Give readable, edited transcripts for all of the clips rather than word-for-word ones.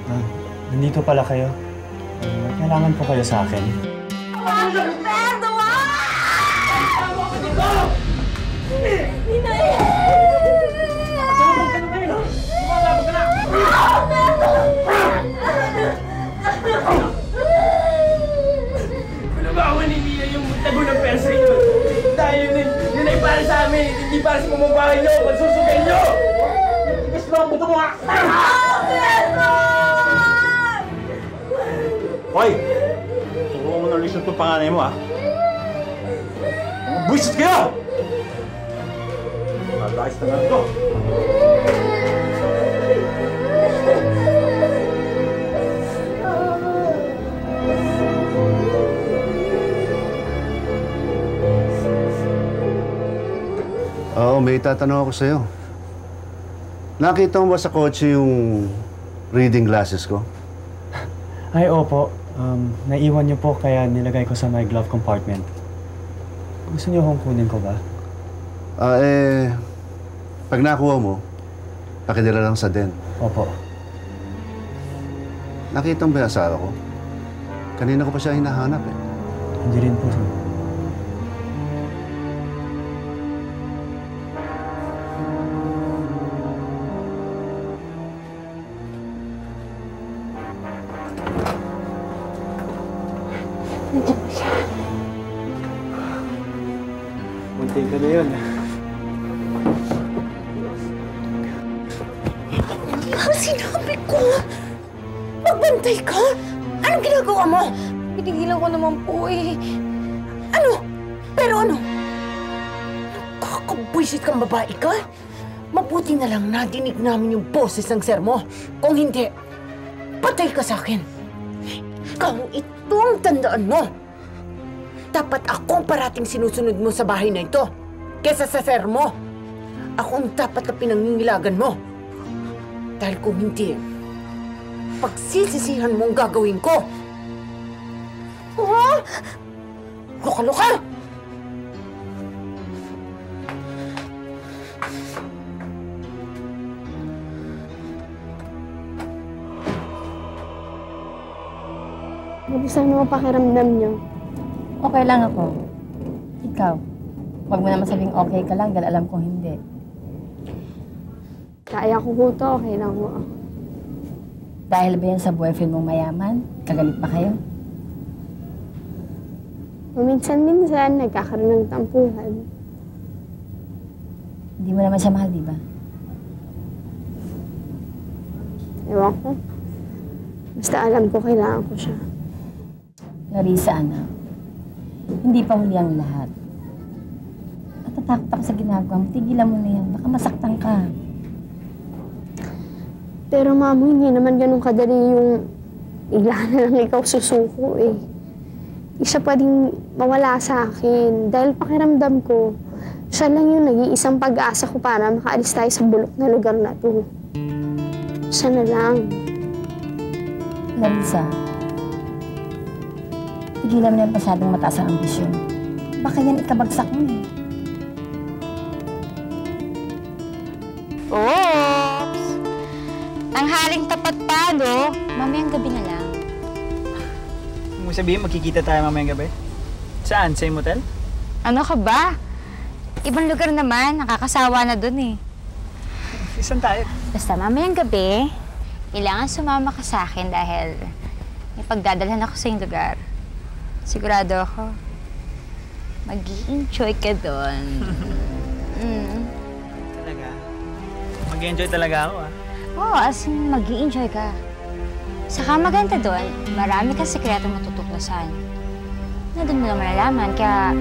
Ah, nandito pala kayo. Kailangan po kayo sa akin. Binabawan ni Nia yung tago ng pesa yun. Dahil yun ay para sa amin, hindi para sa mamabahay nyo, pagsusukin nyo! Gusto mo ang buto mo ha! Hoy! Turuan mo ng lisyon itong panganay mo, ha? Buwisit kayo! Malayos na nga ito! Oo, may tatanong ako sa'yo. Nakita mo ba sa kotse yung reading glasses ko? Ay, opo. Naiwan niyo po kaya nilagay ko sa my glove compartment. Gusto niyo kung kunin ko ba? Pag nakuha mo, pakidala lang sa den. Opo. Nakita mo ba yung asawa ko? Kanina ko pa siya hinahanap eh. Hindi rin po. Munti ka na yun. Sinabi ko! Magbantay ka! Anong ginagawa mo? Pinigilan ko naman po eh. Ano? Pero ano? Nakakabwisit kang babae ka? Mabuti na lang nadinig namin yung boses ng sir mo. Kung hindi, patay ka sa akin. Ikaw itong tandaan mo. Dapat akong parating sinusunod mo sa bahay na ito kesa sa sir mo. Ako ang dapat na pinangingilagan mo. Dahil kung hindi, pagsisisihan mo ang gagawin ko. Oh! Luka-luka! Gusto mo pakiramdam niyo? Okay lang ako. Ikaw, huwag mo naman sabing okay ka lang dahil alam kong hindi. Kaya ko po to, okay lang mo. Dahil ba yan sa boyfriend mong mayaman? Kagalit pa kayo? Minsan-minsan, nagkakaroon ng tampuhan. Hindi mo naman siya mahal, di ba? Ewan ko. Basta alam ko, kailangan ko siya. Larissa, anak. Hindi pa huli ang lahat. Natatakot ako sa ginagawa mo. Tigilan mo na yan. Baka masaktan ka. Pero mamo, hindi naman ganun kadali yung bigla na lang ikaw susuko eh. Isa pwedeng mawala sa akin. Dahil pakiramdam ko, siya lang yung nag-iisang pag-asa ko para makaalis tayo sa bulok na lugar na to. Siya na lang. Larissa, tigilan mo na yung pasyadong mataas ang ambisyon. Baka yan ikabagsak mo eh. Oops! Tanghaling tapat pa, no? Mamayang gabi na lang. Mo sabihin, magkikita tayo mamayang gabi? Saan? Sa motel? Ano ka ba? Ibang lugar naman. Nakakasawa na dun eh. Saan tayo? Basta mamayang gabi, kailangan sumama ka sa akin dahil may pagdadalhan ako sa yung lugar. Sigurado ako, mag-i-enjoy ka dun. Talaga? Mag-enjoy talaga ako, ah. Oo, as in, mag-i-enjoy ka. Saka maganda doon, marami kang sekreto matutuklasan. Na doon mo na malalaman, kaya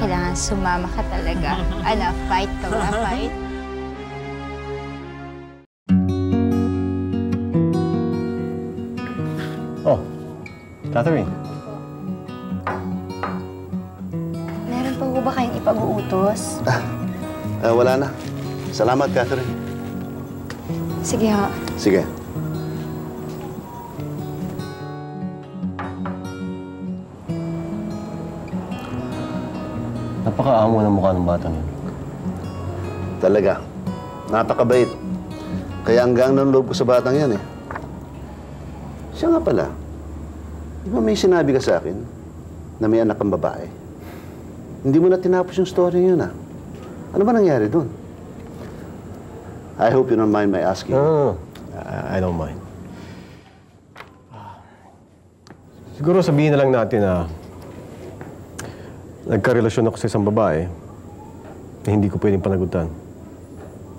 kailangan sumama ka talaga. Ano, fight ka ba? Fight? Oh, Catherine. Meron pa ho ba kayong ipag-uutos? Wala na. Salamat, Catherine. Sige ho. Sige. Napakaamo ng mukha ng batang yun. Talaga. Napakabait. Kaya hanggang ng loob ko sa batang yan eh. Siya nga pala. Di ba may sinabi ka sa akin na may anak kang babae? Hindi mo na tinapos yung story yun, ah. Ano ba nangyari doon? I hope you don't mind my asking. No. I don't mind. Siguro sabihin na lang natin na nagkarelasyon ako sa isang babae na hindi ko pwedeng panagutan.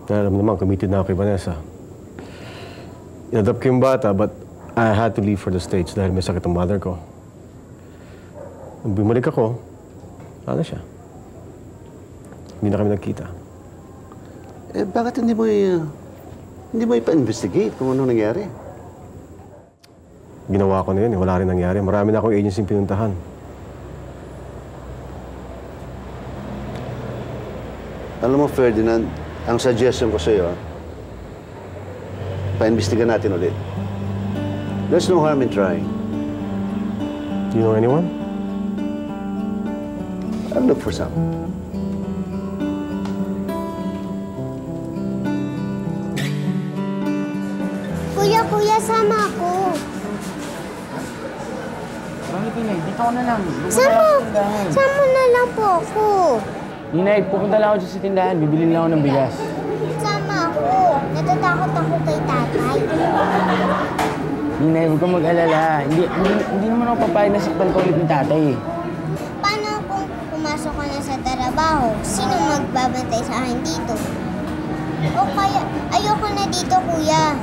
Dahil alam naman, committed na ako kay Vanessa. Inadapt ko yung bata, but I had to leave for the States dahil may sakit ang mother ko. Nung bumalik ako, ano siya? Hindi na kami nagkita. Eh, bakit hindi mo ipa-investigate kung ano nangyari? Ginawa ko na yun, wala rin nangyari. Marami na akong agency pinuntahan. Alam mo, Ferdinand, ang suggestion ko sa'yo, pa-imbestigan natin ulit. There's no harm in trying. Do you know anyone? I'll look for some. Kuya, sama ako. Bakit, Ninay? Dito ako na lang. Sama na lang po ako. Ninay, pupunta lang ako dyan sa tindahan. Bibili lang ako ng bigas. Sama ako. Natatakot ako kay tatay. Ninay, huwag kang mag-alala. Hindi naman ako papayag na saktan ko ulit ng tatay. Paano kung pumasok ka na sa trabaho? Sino magbabantay sa akin dito? O kaya, ayoko na dito, kuya.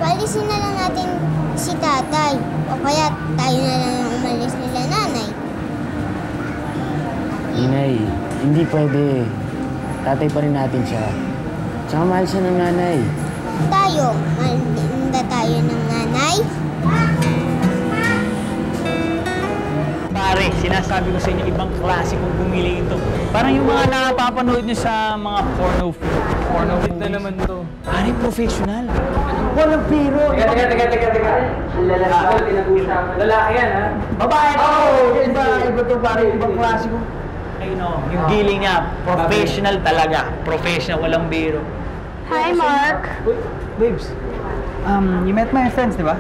Palisin na lang natin si tatay. O kaya tayo na lang ang umalis nila nanay. Ninay, hindi pwede. Tatay pa rin natin siya. Tsaka mahal siya ng nanay. Tayo, mahal din ba tayo ng nanay? Pare, sinasabi ko sa inyo, ibang klase kung bumili ito. Parang yung mga napapanood nyo sa mga porno movies. Na naman to. Pare, professional. Walang biro. Teka. Lalaki yan, ha? Babae! Iba to, pare. Ibang klase ko. Ayun o, yung giling niya, professional talaga. Professional, walang biro. Hi, Mark. Babes, you met my friends, di ba?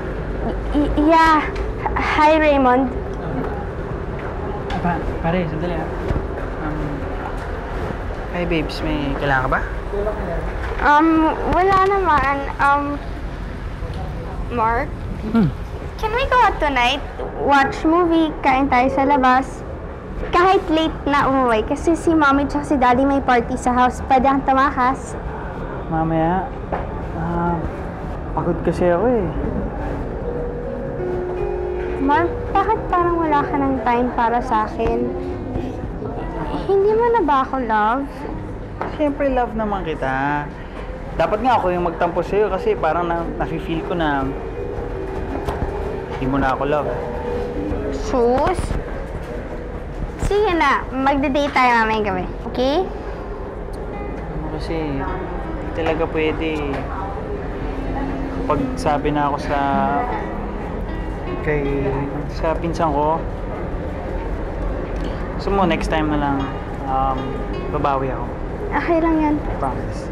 Yeah. Hi, Raymond. Pare, sandali ha. Hi babes, may kailangan ka ba? Wala naman. Mark? Can we go out tonight? Watch movie, kain tayo sa labas. Kahit late na umuwi, kasi si mommy at si daddy may party sa house. Pwede ang tumakas. Mamaya, pagod kasi ako eh. Mark, bakit parang wala ka ng time para sa akin? Hindi mo na ba ako love? Siyempre love naman kita. Dapat nga ako yung magtampo sa'yo kasi parang nafe-feel ko na hindi mo na ako love. Sus? Sige na, magde-date tayo mamayang gabi, okay? Ano kasi, hindi talaga pwede. Kapag sabi na ako sa pinsan ko, gusto mo next time na lang babawi ako. Okay lang yan. Promise.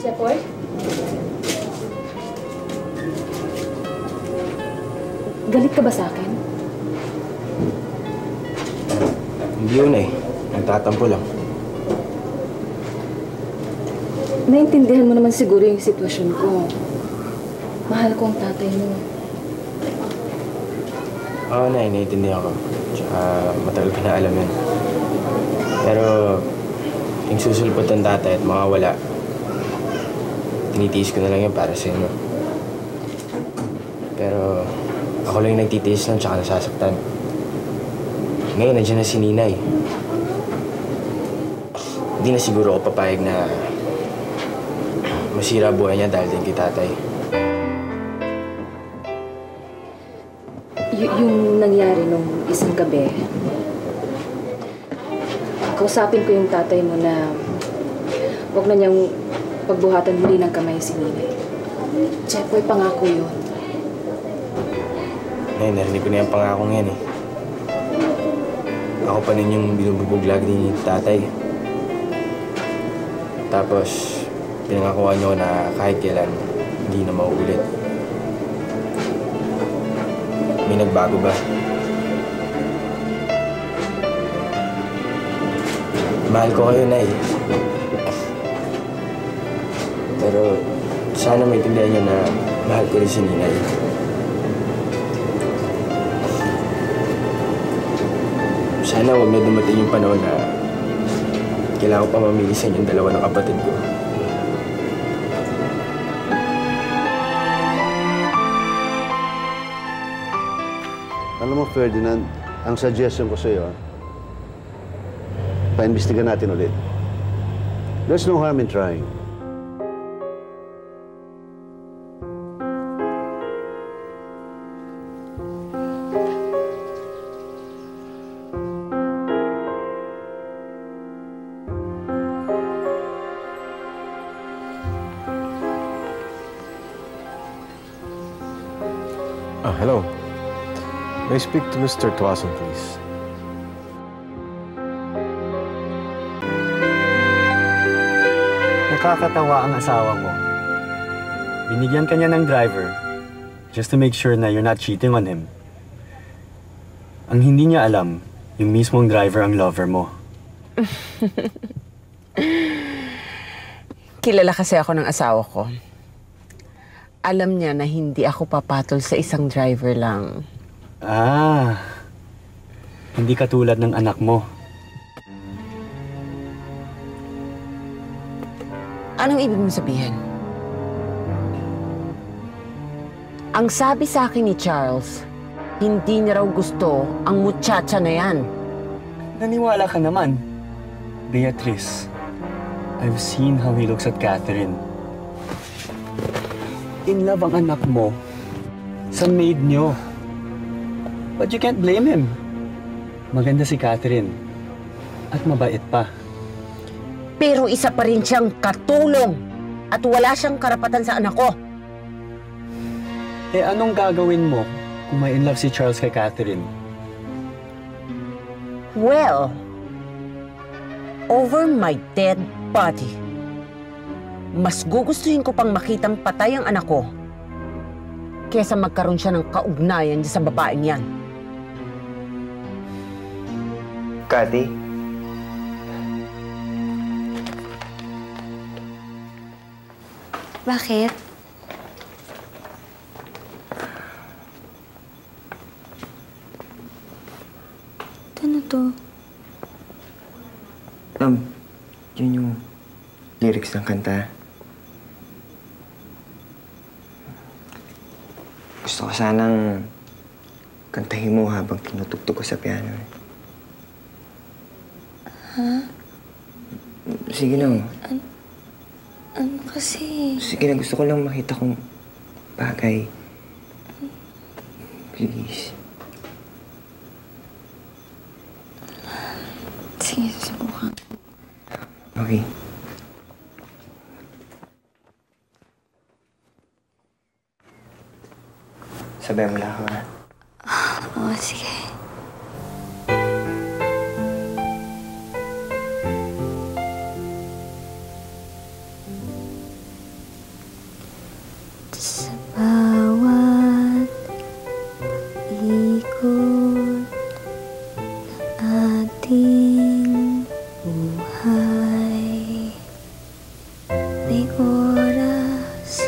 Jepoy? Galit ka ba sa akin? Hindi yun eh. Nagtatampo lang. Naintindihan mo naman siguro yung sitwasyon ko. Mahal ko ang tatay mo. Oo na, naiintindihan ko. Tsaka matagal ko na alam yun. Pero yung susulpot ang tatay at makawala, tinitiis ko na lang yun para sa inyo. Pero ako lang yung nagtitiis nun tsaka nasasaktan. Ngayon, nandiyan na si Ninay. Hindi na siguro ako papayag na masira buhay niya dahil din kay tatay. Yung nangyari nung isang gabi, kausapin ko yung tatay mo na huwag na niyang pagbuhatan muli ng kamay si Ninay. Jepoy, pangako yun. Nay, narinig ko na yung pangakong yan eh. Ako pa rin yung binububog lagi ni tatay. Tapos, pinangakuan niyo na kahit kailan, hindi na mauulit. May nagbago ba? Mahal ko kayo, Nay. Pero sana maintindihan niyo na mahal ko rin si Ninay. Sana huwag na dumating yung panahon na kailangan ko pa mamili sa inyong dalawa ng kapatid ko. Alam mo, Ferdinand, ang suggestion ko sa'yo, pa-imbestiga natin ulit. There's no harm in trying. Hello. May I speak to Mr. Tuason, please? Nakakatawa ang asawa mo. Binigyan ka niya ng driver just to make sure na you're not cheating on him. Ang hindi niya alam, yung mismong driver ang lover mo. Kilala kasi ako ng asawa ko. Alam niya na hindi ako papatol sa isang driver lang. Ah, hindi katulad ng anak mo. Anong ibig mong sabihin? Ang sabi sa akin ni Charles, hindi niya raw gusto ang muchacha na yan. Naniwala ka naman. Beatrice, I've seen how he looks at Catherine. In love ang anak mo sa maid niyo. But you can't blame him. Maganda si Catherine. At mabait pa. Pero isa pa rin siyang katulong at wala siyang karapatan sa anak ko. Eh anong gagawin mo kung may in love si Charles kay Catherine? Well, over my dead body, mas gugustuhin ko pang makitang patay ang anak ko kesa magkaroon siya ng kaugnayan sa babaeng yan. Cathy? Bakit? Ano to? Yun yung lyrics ng kanta. Gusto ko sanang kantahin mo habang tinutugtog ko sa piano. Ha? Sige na. Ano kasi? Sige na, gusto ko lang makita kung bagay. Please. Sige, susubukan. Okay. Sabay mo lang ako, ha? Oo, sige. Sa bawat ikot ng ating buhay, may oras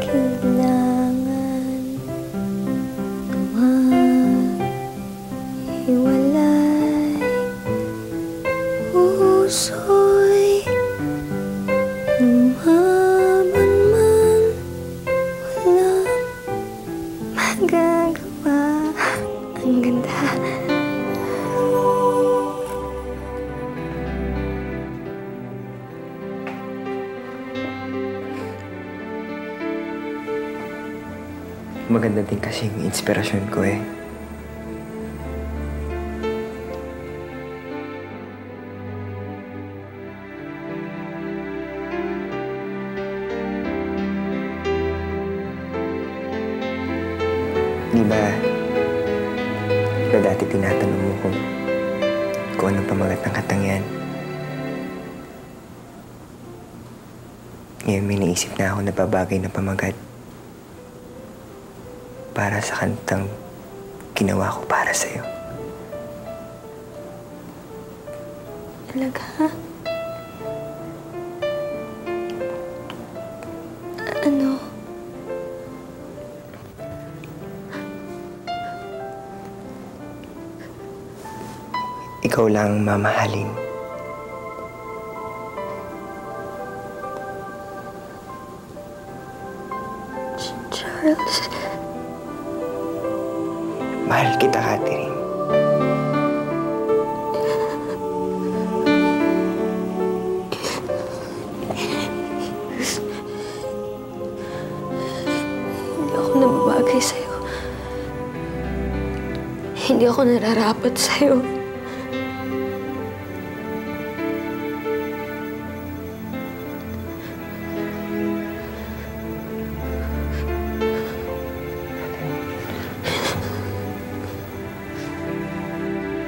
kailangan hiwalay. Puso'y lumaban man, walang magagawa. Ang ganda. Maganda din kasi yung inspirasyon ko, eh. Di ba dati tinatanong mo kung ano pamagat ng katang yan? Ngayon may naisip na ako na babagay na pamagat para sa kantang ginawa ko para sa'yo. Talaga? Ano? Ikaw lang ang mamahalin. Charles. Mahal kita, Catherine. Hindi ako nababagay sa'yo. Hindi ako nararapat sa'yo.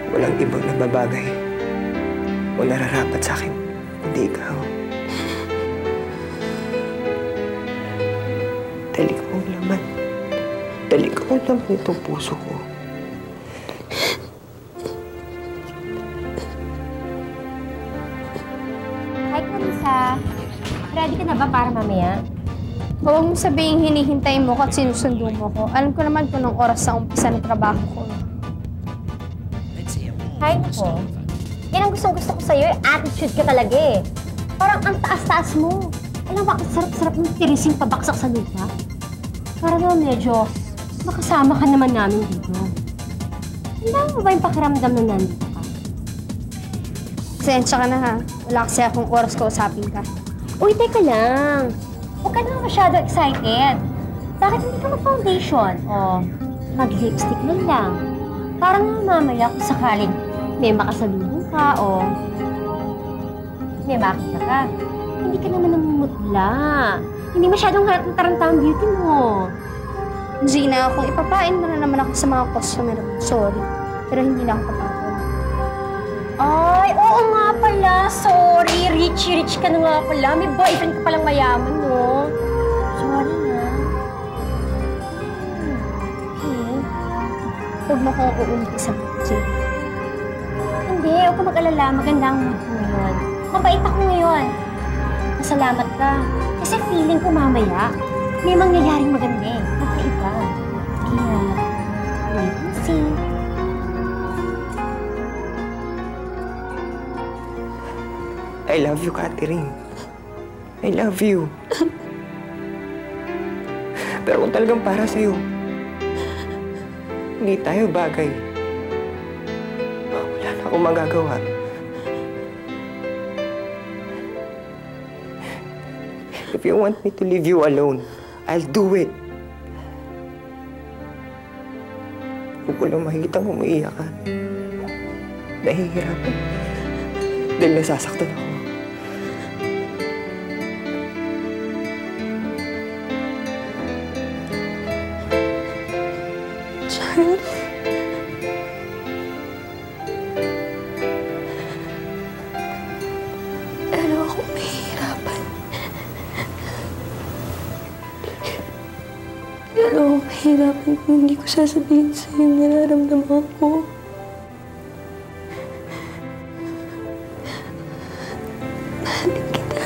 Walang ibang nababagay o nararapat sa akin, kundi ikaw. Dahil ikaw ang laman. Dahil ikaw ang laman itong puso ko. Hi, Clarissa. Ready ka na ba para mamaya? Huwag mo sabihin hinihintay mo ko at sinusundo mo ko. Alam ko naman kung anong oras sa umpisa ng trabaho ko. Hi, po. Yan ang gustong-gusto ko sa'yo. Attitude ka talaga eh. Parang ang taas-taas mo. Alam ba, sarap-sarap ng tirising pabaksak sa lupa? Para naman medyo makasama ka naman namin dito. Hindi mo ba yung pakiramdam na nandito ka? Pasensya ka na ha. Wala kasi akong oras ko usapin ka. Uy, teka lang. Huwag ka naman masyado excited. Bakit hindi ka mag-foundation? O mag-lipstick lang. Parang mamaya kung sakaling may makasalubong ka o may makita ka. Hindi ka naman namumutla. Hindi masyadong halatang taranta ang beauty mo. Gina, kung ipapain mo na naman ako sa mga customer mo, sorry. Pero hindi na ako papatol. Ay, oo nga pala. Sorry, rich ka na nga pala. May boyfriend ka palang mayaman, no? Sorry na. Okay. Huwag mo kong uumpisa mo, Gina. Hindi, huwag ka mag-alala. Maganda ang mood ko ngayon. Mabait ako ngayon. Masalamat ka. Kasi feeling ko mamaya, may mangyayaring maganda eh. Magkaiba. Kaya, wait and see. I love you, Catherine. I love you. Pero kung talagang para sa'yo, hindi tayo bagay. Wala na akong magagawa. If you want me to leave you alone, I'll do it. Huwag ko lang makikitang umiiyak ka. Nahihirapan. Dahil nasasaktan ako. Charles? Lalo akong mahihirapan. Lalo akong mahihirapan kung hindi ko sasabihin sa'yo yung nararamdaman ko. Mahalin kita.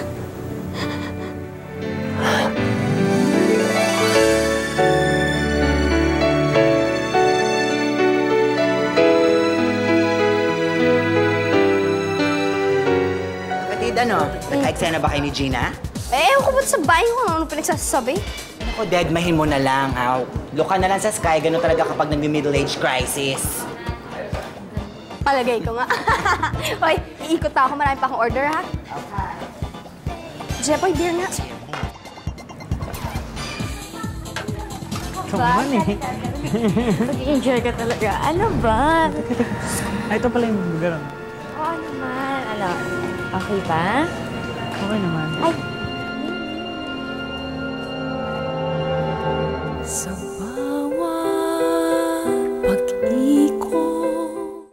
Ano? Nagka-eksena ba kayo ni Gina? Ewan ko ba't sa bahay ko ano pinagsasabi? Ako, deadmahin mo na lang, ha? Look ka na lang sa sky, gano'n talaga kapag nag-middle age crisis. Palagay ko nga. Hoy, iikot pa ako. Marami pa akong order, ha? Jepoy, beer nga. Chongman eh. Nag-enjoy ka talaga. Ano ba? Ay, ito pala yung lugar. Oo naman. Ano? Okay ba? Okay naman. Ay!